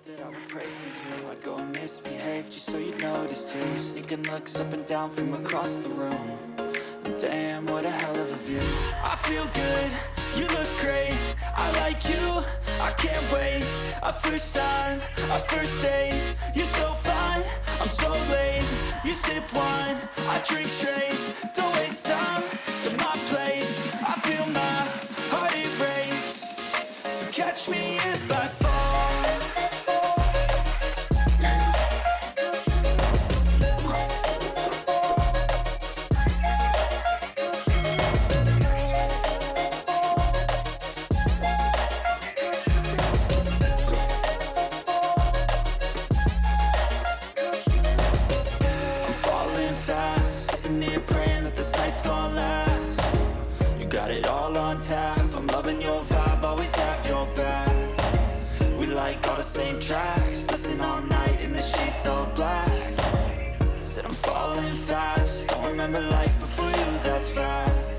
that I would pray for you. I'd go and misbehave just so you'd notice too. Sneaking looks up and down from across the room. And damn, what a hell of a view. I feel good, you look great. I like you, I can't wait. A first time, a first date. You're so fine, I'm so late. You sip wine, I drink straight. Don't waste time to my place. I feel my heart erase. So catch me if I fall. I'm loving your vibe, always have your back. We like all the same tracks, listen all night in the sheets all black. Said I'm falling fast, don't remember life before you, that's facts.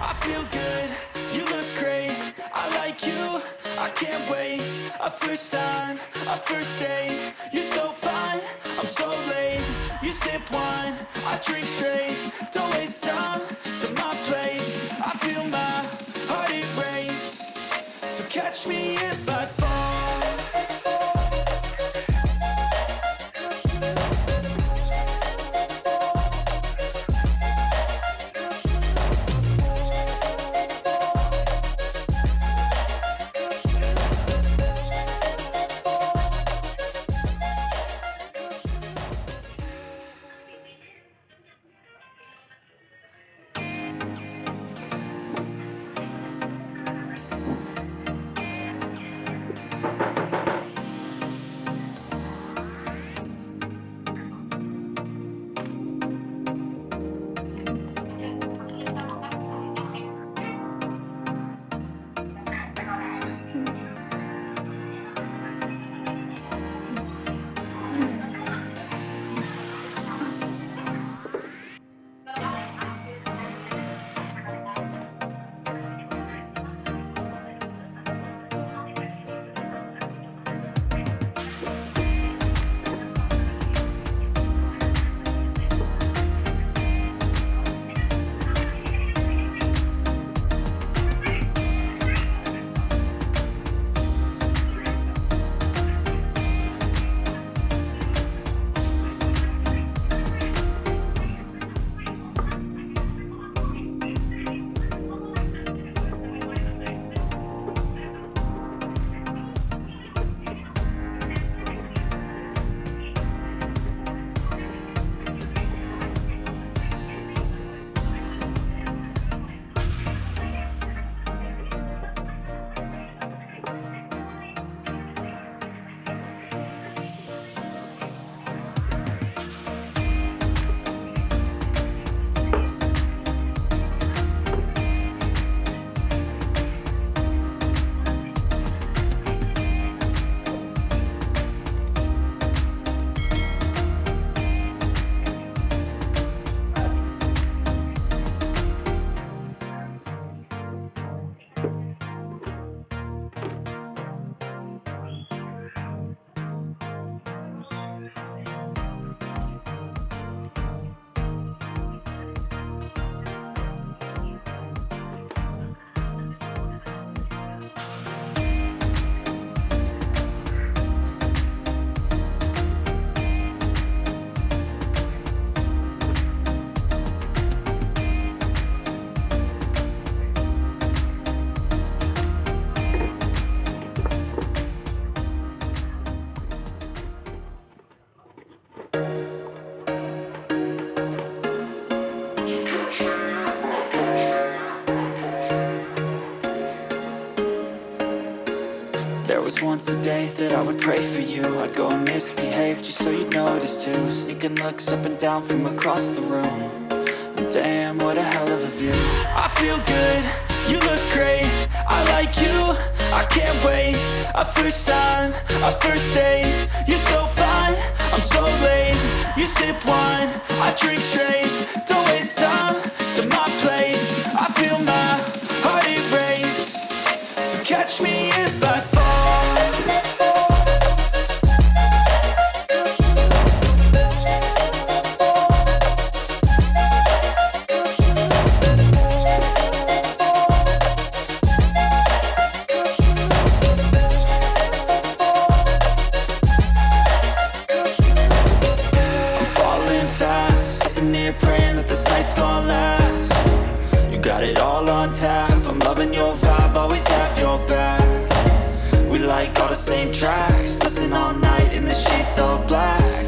I feel good, you look great, I like you, I can't wait. A first time, a first date. You're so fine, I'm so late. You sip wine, I drink straight. Don't waste time to my place. I feel my heart erase. So catch me if I fall. There was once a day that I would pray for you. I'd go and misbehave just so you'd notice too. Sneaking looks up and down from across the room. And damn, what a hell of a view. I feel good, you look great. I like you, I can't wait. A first time, a first date. You're so fine, I'm so late. You sip wine, I drink straight. Don't waste time to my place. I feel my heart erase. So catch me if I fall. on tap. I'm loving your vibe, always have your back. We like all the same tracks, listen all night in the sheets all black.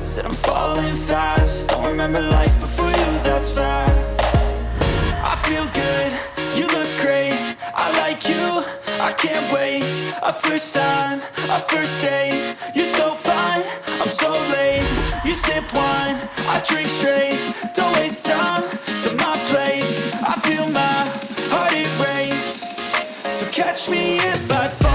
Said I'm falling fast, don't remember life before you, that's fact. I feel good, you look great, I like you, I can't wait. A first time, a first date, you're so fine, I'm so late. You sip wine, I drink straight, don't waste time to my place. I feel my heart erase, so catch me if I fall.